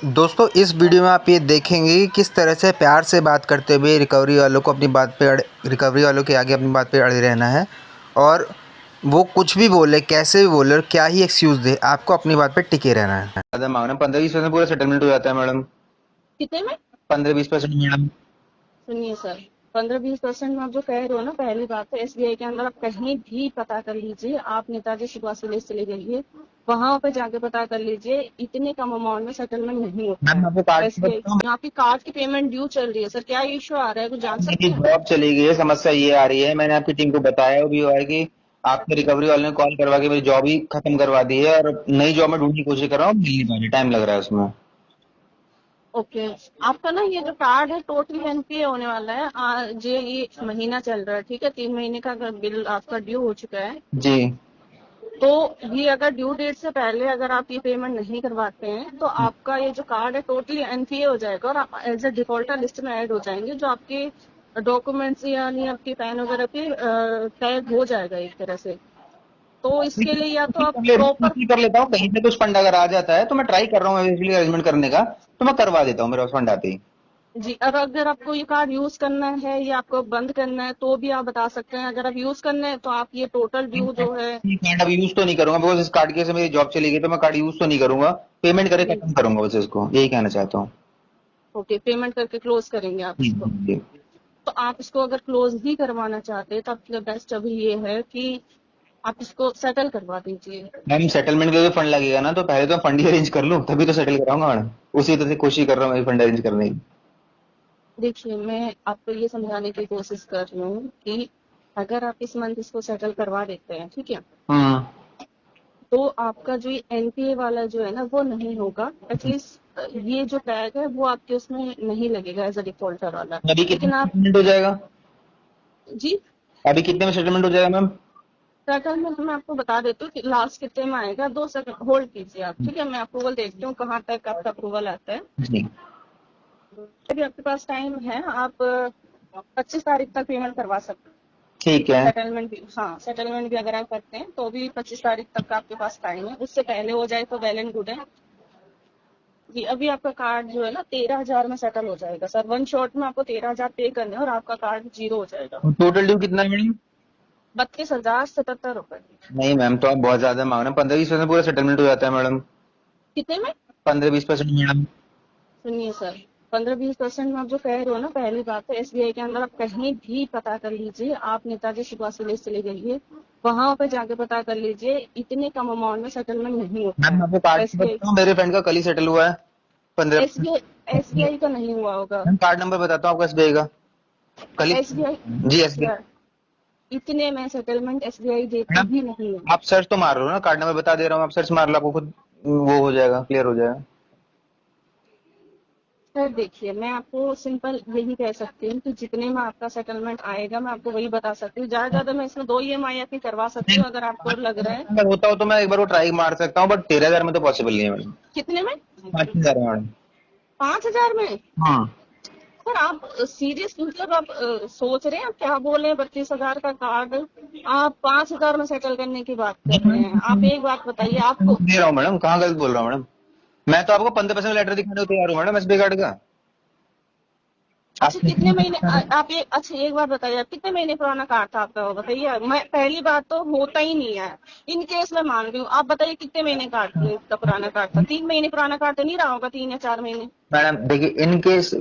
दोस्तों इस वीडियो में आप ये देखेंगे कि किस तरह से प्यार से बात करते हुए रिकवरी वालों को अपनी बात पे रिकवरी वालों के आगे अपनी बात पे अड़े रहना है। और वो कुछ भी बोले, कैसे भी बोले और क्या ही एक्सक्यूज़ दे, आपको अपनी बात पे टिके रहना है। ज़्यादा मांग रहे हैं, 15-20% पूरा सेटलमेंट हो जाता है मैडम। कितने में? 15-20% मैडम। सुनिए सर, 15-20% में आप जो कह रहे हो ना, पहली बात तो एसबीआई के अंदर आप कहीं भी पता कर लीजिए। आप नेताजी सुभाष विलेज चले जाइए, वहां पे जाके पता कर लीजिए, इतने कम अमाउंट में सेटलमेंट नहीं होता मैम है। आपको कार्ड एसबीआई आपकी कार्ड की पेमेंट ड्यू चल रही है सर, क्या इश्यू आ रहा है, कुछ जान मेरी सकते हैं? जॉब चली गई है, समस्या ये आ रही है, मैंने आपकी टीम को बताया भी हुआ है कि आपके रिकवरी वाले ने कॉल करवा के मेरी जॉब ही खत्म करवा दी है और नई जॉब में ढूंढने की कोशिश कर रहा हूँ, मिल नहीं पा रही, टाइम लग रहा है उसमें। ओके। आपका ना ये जो कार्ड है टोटली एनपीए होने वाला है। आज ये महीना चल रहा है, ठीक है, 3 महीने का अगर बिल आपका ड्यू हो चुका है, जी। तो ये अगर ड्यू डेट से पहले अगर आप ये पेमेंट नहीं करवाते हैं तो आपका ये जो कार्ड है टोटली एनपीए हो जाएगा और आप एज ए डिफॉल्टर लिस्ट में ऐड हो जाएंगे, जो आपके डॉक्यूमेंट्स यानी आपकी पैन वगैरह पे टैग हो जाएगा एक तरह से। तो इसके लिए या तो आप प्रॉपर कर लेता हूँ, कहीं से कुछ फंड अगर आ जाता है तो मैं ट्राई कर रहा हूँ इजीली अरेंजमेंट करने का, तो मैं करवा देता हूँ मेरे पास फंड आते ही। जी, और अगर आपको ये कार्ड यूज करना है या आपको बंद करना है तो भी आप बता सकते हैं। अगर आप यूज करना है तो आप ये टोटल ड्यू जो है। ये कार्ड अभी यूज तो नहीं करूंगा बिकॉज इस कार्ड की वजह से मेरी जॉब चली गई, तो मैं कार्ड यूज तो नहीं करूंगा, पेमेंट करके जी, खत्म करूंगा बस, इसको यही कहना चाहता हूँ। ओके, पेमेंट करके क्लोज करेंगे आप जी इसको। जी जी। तो आप इसको अगर क्लोज ही करवाना चाहते हैं तो आपके बेस्ट अभी ये है कि आप इसको सेटल करवा दीजिए। मैम सेटलमेंट के लिए फंड लगेगा ना, तो पहले तो फंड ही अरेंज कर लूँ तभी तो सेटल कराऊंगा मैडम। उसी तरह से कोशिश कर रहा हूँ फंड अरेंज करने की। देखिए, मैं आपको ये समझाने की कोशिश कर रही हूँ कि अगर आप इस मंथ इसको सेटल करवा देते हैं, ठीक है, हम्म। तो आपका जो ये एनपीए वाला जो है ना वो नहीं होगा। एटलीस्ट ये जो टैग है वो आपके उसमें नहीं लगेगा एज अ डिफॉल्टर वाला। अभी कितने लेकिन में आप सेटलमेंट हो जाएगा? जी, अभी कितने में सेटलमेंट हो जाएगा मैम? सेटलमेंट मैं आपको बता देती हूँ कि लास्ट कितने में आएगा। 2 सेकंड होल्ड कीजिए आप, ठीक है, मैं अप्रूवल देखती हूँ कहाँ तक आपका अप्रूवल आता है। जी। अभी आपके पास टाइम है, आप 25 तारीख तक पेमेंट करवा सकते हैं। ठीक है। सेटलमेंट भी, हाँ, सेटलमेंट भी अगर आप करते हैं तो भी 25 तारीख तक का आपके पास टाइम है। उससे पहले हो जाए तो वेल एंड गुड है। जी, अभी आपका कार्ड जो है ना 13,000 में सेटल हो जाएगा सर। वन शॉट में आपको 13,000 पे करने हैं और आपका कार्ड जीरो हो जाएगा। टोटल ड्यू कितना है मैडम? 32,077 रुपए। नहीं मैम, तो आप बहुत ज्यादा मांग रहे हैं, 15-20% पूरा सेटलमेंट हो जाता है मैडम। कितने में? 15-20% मैडम। सुनिए सर, 15-20% में आप जो कह रहे हो ना, पहली बात तो एसबीआई के अंदर आप कहीं भी पता कर लीजिए। आप नेताजी सुभाष विलेज चले जाइए, वहां पे जाके पता कर लीजिए, इतने कम अमाउंट में सेटलमेंट नहीं होता मैम है। आपको कार्ड एसबीआई बताता हूँ, मेरे फ्रेंड का कल ही सेटल हुआ है 15। एसबीआई एसबीआई का नहीं हुआ होगा। मैम कार्ड नंबर बताता हूँ आपको एसबीआई का, कल ही। एसबीआई जी एसबीआई। इतने में सेटलमेंट एसबीआई देती मैडम ही नहीं है। आप सर्च तो मार रहे हो ना, कार्ड नंबर बता दे रहा हूँ, आप सर्च मार लो, आपको खुद वो हो जाएगा, क्लियर हो जाएगा। सर देखिए, मैं आपको सिंपल यही कह सकती हूँ कि जितने में आपका सेटलमेंट आएगा मैं आपको वही बता सकती हूँ। ज्यादा मैं इसमें 2 EMI आपकी करवा सकती हूँ अगर आपको लग रहा है। अगर होता हो तो मैं एक बार वो ट्राई मार सकता हूँ, बट 13,000 में तो पॉसिबल नहीं है मैडम। कितने में? 5,000 है मैडम। 5,000 में? हाँ। सर आप सीरियस, मतलब आप सोच रहे हैं आप क्या बोल रहे हैं? 32,000 का कार्ड आप 5,000 में सेटल करने की बात कर रहे हैं? आप एक बात बताइए आपको। दे रहा हूँ मैडम, कहाँ गलत बोल रहा हूँ मैडम? मैं तो आपको 15% लेटर दिखाने को तैयार हूँ मैडम एसबीआई कार्ड का। आप अच्छा, कितने महीने आप अच्छा एक बात बताइए, आप कितने महीने पुराना कार्ड था आपका, वो बताइए। मैं पहली बात तो होता ही नहीं है, इन केस मैं मान रही हूँ। आप बताइए कितने महीने कार्ड का पुराना कार्ड था? 3 महीने पुराना कार्ड तो नहीं रहा होगा, 3 या 4 महीने। मैडम देखिए, इन केस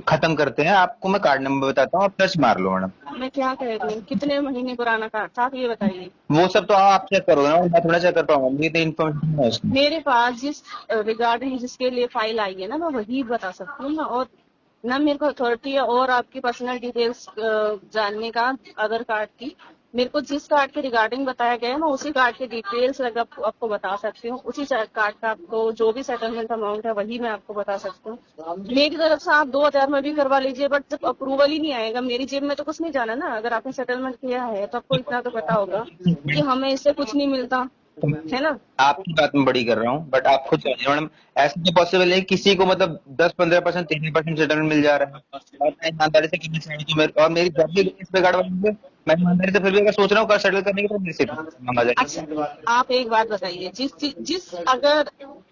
खत्म करते हैं, आपको मैं कार्ड नंबर बताता हूँ, आप सर्च मार लो मैडम। मैं क्या कह रही हूँ, कितने महीने पुराना कार्ड था आप ये बताइए। वो सब तो आप चेक करोगे ना, मैं थोड़ा चेक कर पाऊंगा, मुझे तो इन्फॉर्मेशन है उसकी। मेरे पास जिस रिगार्डिंग जिसके लिए फाइल आई है ना, मैं वही बता सकती हूँ ना। और ना मेरे को अथॉरिटी है और आपकी पर्सनल डिटेल्स जानने का आधार कार्ड की। मेरे को जिस कार्ड के रिगार्डिंग बताया गया है मैं उसी कार्ड की डिटेल्स अगर आपको बता सकती हूँ। उसी कार्ड का आपको जो भी सेटलमेंट अमाउंट है वही मैं आपको बता सकती हूँ। मेरी तरफ से आप 2,000 में भी करवा लीजिए, बट जब अप्रूवल ही नहीं आएगा, मेरी जेब में तो कुछ नहीं जाना ना। अगर आपने सेटलमेंट किया है तो आपको इतना तो पता होगा कि हमें इससे कुछ नहीं मिलता है ना। आपकी बात में बड़ी कर रहा हूँ, बट आप खुद समझिए मैडम, ऐसा तो पॉसिबल नहीं किसी को मतलब 10-15%, 13% सेटलमेंट मिल जा रहा है, और मैं ईमानदारी से करना चाह रही हूँ, और मेरी जॉब भी इस पे गार्ड वाली है, मैं ईमानदारी से फिर भी अगर सोच रहा हूँ कर सेटल करने की, तो मेरे से मांगा जाए। अच्छा, आप एक बात बताइए, जिस जिस अगर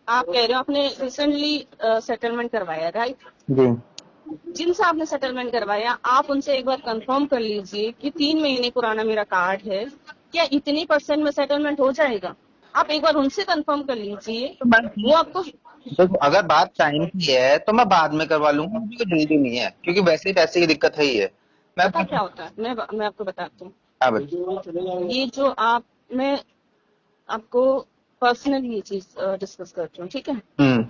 आप कह रहे हो आपने रिसेंटली सेटलमेंट करवाया, राइट? जी। जिनसे आपने सेटलमेंट करवाया, आप उनसे एक बार कंफर्म कर लीजिए कि 3 महीने पुराना मेरा कार्ड है, क्या इतनी परसेंट में सेटलमेंट हो जाएगा? आप एक बार उनसे कंफर्म कर लीजिए, तो मैम वो आपको। देखो, अगर बात टाइम की है तो मैं बाद में करवा लूंगा, मुझे कोई जल्दी नहीं है क्योंकि वैसे ही पैसे की दिक्कत है ही है। मैं पता क्या होता है, मैं आपको बताती हूँ। हाँ भाई। ये जो आप मैं आपको पर्सनल ये चीज डिस्कस करती हूँ, ठीक है? हम्म।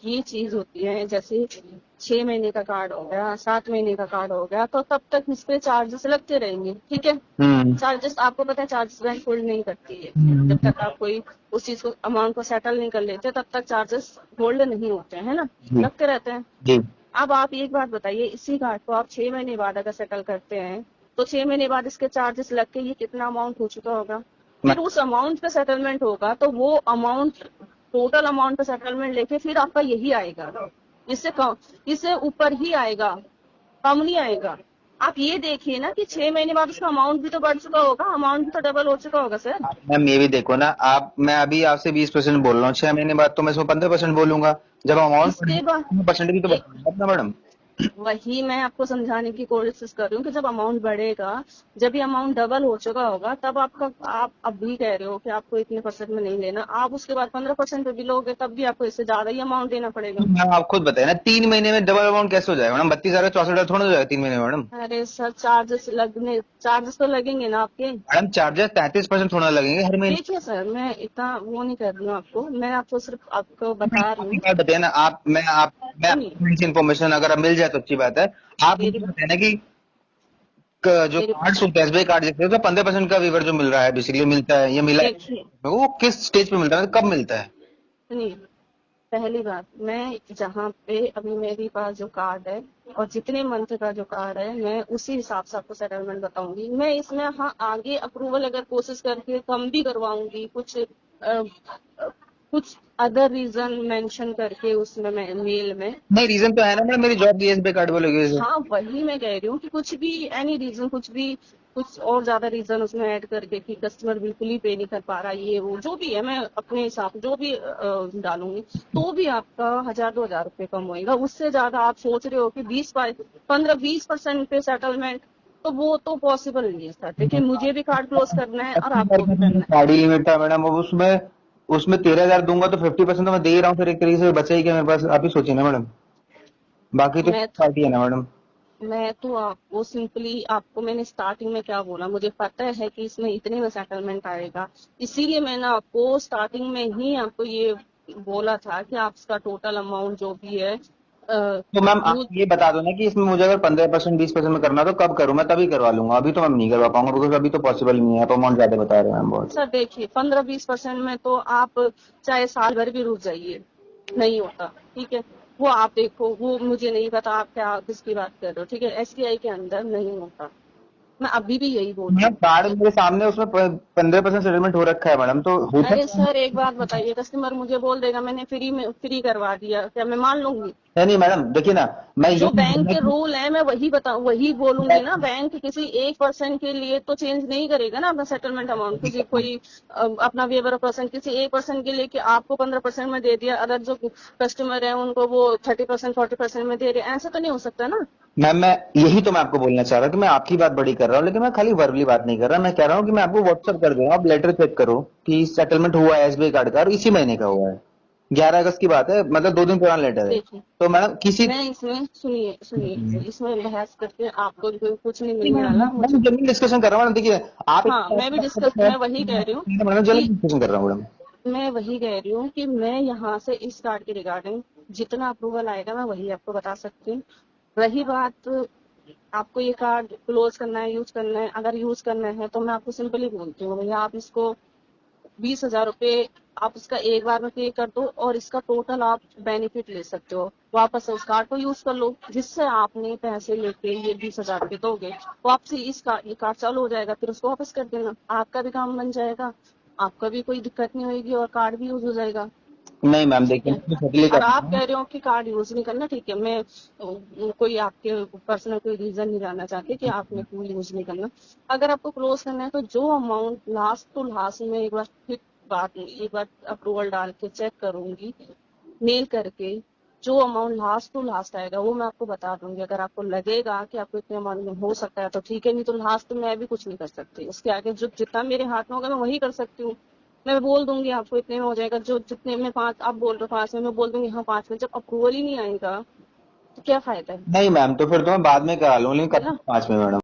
ये चीज होती है, जैसे 6 महीने का कार्ड हो गया, 7 महीने का कार्ड हो गया, तो तब तक इस पे चार्जेस लगते रहेंगे, ठीक है? हम्म। चार्जेस आपको पता है, चार्जेस बैंक होल्ड नहीं करती है। जब हम्म। तक आप कोई उस चीज को अमाउंट को सेटल नहीं कर लेते, तब तक चार्जेस होल्ड नहीं होते हैं, है ना? जी। लगते रहते हैं। जी। अब आप एक बात बताइए, इसी कार्ड को आप 6 महीने बाद अगर सेटल करते हैं, तो 6 महीने बाद इसके चार्जेस लग के ये कितना अमाउंट हो चुका होगा? मैं फिर उस अमाउंट पे सेटलमेंट होगा, तो वो अमाउंट, टोटल अमाउंट पे सेटलमेंट लेके फिर आपका यही आएगा, इससे कम, इससे ऊपर ही आएगा, कम नहीं आएगा। आप ये देखिए ना कि 6 महीने बाद उसका अमाउंट भी तो बढ़ चुका होगा, अमाउंट भी तो डबल हो चुका होगा सर। मैम ये भी देखो ना आप, मैं अभी आपसे 20% बोल रहा हूँ, 6 महीने बाद तो मैं इसमें 15% बोलूंगा। जब अमाउंट इसके बाद परसेंट भी तो बताऊंगा ना मैडम। वही मैं आपको समझाने की कोशिश कर रही हूँ कि जब अमाउंट बढ़ेगा, जब ये अमाउंट डबल हो चुका होगा, तब आपका, आप अब भी कह रहे हो कि आपको इतने परसेंट में नहीं लेना, आप उसके बाद 15% पे भी लोगे, तब भी आपको इससे ज्यादा ही अमाउंट देना पड़ेगा। मैम आप खुद बताए ना, 3 महीने में डबल अमाउंट कैसे हो जाएगा मैडम? 32,000 64,000 थोड़ा हो जाएगा 3 महीने में मैडम। अरे सर, चार्जेस तो लगेंगे ना आपके। मैडम चार्जेस 33% थोड़ा लगेंगे हर महीने। देखिए सर, मैं इतना वो नहीं कर रही हूँ आपको, मैं आपको सिर्फ आपको बता रही आपकी हूँ। बात बताइए ना आप, मैं सुनिए, आपको इन्फॉर्मेशन अगर अब मिल जाए तो अच्छी बात है। आप मेरी मुझे बताए ना कि जो मेरी कार्ड होते हैं, एसबीआई कार्ड जैसे, तो 15% का विवर जो मिल रहा है बेसिकली मिलता है, ये मिला है, देखिए, वो किस स्टेज पे मिलता है, कब मिलता है? सुनिए, पहली बात, मैं जहाँ पे अभी मेरे पास जो कार्ड है और जितने मंथ का जो कार्ड है, मैं उसी हिसाब से आपको सेटलमेंट बताऊंगी। मैं इसमें हाँ आगे अप्रूवल अगर कोशिश करके कम भी करवाऊंगी, कुछ अदर रीजन मेंशन करके उसमें मैं मेल में। नहीं, रीजन तो है ना मैडम, मेरी जॉब भी एसबीआई कार्ड वालों की वजह से। हाँ, वही मैं कह रही हूँ कि कुछ भी, एनी रीजन, कुछ भी, कुछ और ज्यादा रीजन उसमें ऐड करके कि कस्टमर बिल्कुल ही पे नहीं कर पा रहा, ये वो जो भी है, मैं अपने हिसाब जो भी डालूंगी, तो भी आपका 1,000 2,000 रुपये कम होएगा। उससे ज्यादा आप सोच रहे हो कि 15-20% पे सेटलमेंट, तो वो तो पॉसिबल नहीं है सर। देखिए, मुझे भी कार्ड क्लोज करना है और 80,000 आपको का भी तो मेरा करना है। गाड़ी लिमिट था मैडम, अब उसमें उसमें 13,000 दूंगा तो 50% तो मैं दे ही रहा हूँ, फिर एक तरीके से बचा ही क्या मेरे पास? आप ही सोचिए ना मैडम, बाकी तो मैं पार्टी है ना मैडम। मैं तो आपको सिंपली, आपको मैंने स्टार्टिंग में क्या बोला, मुझे पता है कि इसमें इतने में सेटलमेंट आएगा, इसीलिए मैंने आपको स्टार्टिंग में ही आपको ये बोला था कि आप इसका टोटल अमाउंट जो भी है तो मैम आप यूज। ये बता दो ना कि इसमें मुझे अगर 15% 20% में करना तो कब करूँ? मैं तभी करवा लूंगा, अभी तो मैं नहीं करवा पाऊंगा बिकॉज अभी तो पॉसिबल नहीं है, आप अमाउंट ज्यादा बता रहे हैं मैम बहुत। सर देखिए, 15-20% में तो आप चाहे साल भर भी रुक जाइए, नहीं होता, ठीक है? वो आप देखो, वो मुझे नहीं पता आप क्या किसकी बात कर रहे हो, ठीक है? एसबीआई के अंदर नहीं होता, मैं अभी भी यही बोल रही मैम हूँ। कार्ड मेरे सामने, उसमें 15% सेटलमेंट हो रखा है मैडम, तो होता अरे सर, एक बात बताइए, कस्टमर मुझे बोल देगा मैंने फ्री करवा दिया, क्या मैं मान लूंगी? है नहीं मैडम, देखिए ना, मैं ये जो नहीं बैंक बोल के रूल है मैं वही बोलूंगी ना। रहा बैंक किसी 1% के लिए तो चेंज नहीं करेगा ना अपना सेटलमेंट अमाउंट। किसी कि कोई अपना वेवर पर्सन किसी 1% के लिए कि आपको 15% में दे दिया, अदर जो कस्टमर है उनको वो 30% 40% में दे रहे हैं, ऐसा तो नहीं हो सकता ना। मैम मैं यही तो मैं आपको बोलना चाह रहा हूँ कि मैं आपकी बात बड़ी कर रहा हूँ, लेकिन मैं खाली वर्बली बात नहीं कर रहा, मैं कह रहा हूँ कि मैं आपको व्हाट्सअप कर दे रहा हूँ, आप लेटर चेक करो कि सेटलमेंट हुआ है एसबीआई कार्ड का, और इसी महीने का हुआ है, 11 अगस्त की बात है, मतलब 2 दिन पुराना लेटर है। देखिए, तो मैडम किसी मैं इसमें, सुनिए सुनिए, इसमें बहस करके आपको कुछ नहीं नहीं, मिलने वाला मुझे। मैं जनरल डिस्कशन कर रहा हूँ मैडम, देखिए आप हाँ, मैं वही कह रही हूँ मैडम जनरल कि डिस्कशन कर रहा हूँ मैडम। मैं यहाँ से इस कार्ड के रिगार्डिंग जितना अप्रूवल आएगा मैं वही आपको बता सकती हूँ। रही बात, आपको ये कार्ड क्लोज करना है, यूज करना है, अगर यूज करना है तो मैं आपको सिंपली बोलती हूँ, भैया आप इसको 20,000 रुपये आप इसका एक बार में पे कर दो, और इसका टोटल आप बेनिफिट ले सकते हो, वापस से उस कार्ड को यूज कर लो, जिससे आपने पैसे लेके ये 20,000 रुपये दोगे, वापसी ये कार्ड चालू हो जाएगा, फिर उसको वापस कर देना, आपका भी काम बन जाएगा, आपका भी कोई दिक्कत नहीं होगी और कार्ड भी यूज हो जाएगा। नहीं मैम ठीक देखिए, है? मैं फैसिलिटी और कर आप रहा हूँ। कह रहे हो कि कार्ड यूज नहीं करना, ठीक है, मैं कोई आपके पर्सनल कोई रीजन नहीं जानना चाहती कि आपने क्यों यूज नहीं करना। अगर आपको क्लोज करना है तो जो अमाउंट लास्ट टू लास्ट में एक बार फिर बात नहीं, एक बार अप्रूवल डाल के चेक करूंगी, मेल करके जो अमाउंट लास्ट टू लास्ट आएगा वो मैं आपको बता दूंगी। अगर आपको लगेगा कि आपको इतने अमाउंट में हो सकता है तो ठीक है, नहीं तो लास्ट तो मैं भी कुछ नहीं कर सकती। उसके आगे जो जितना मेरे हाथ में होगा मैं वही कर सकती हूँ। मैं बोल दूंगी आपको इतने में हो जाएगा, जो जितने में 5 आप बोल रहे हो 5 में, मैं बोल दूंगी हाँ 5 में। जब अप्रूवल ही नहीं आएगा तो क्या फायदा नहीं मैम, तो फिर तो मैं बाद में करा लूँ, लेकिन है कब ना। 5 में मैडम?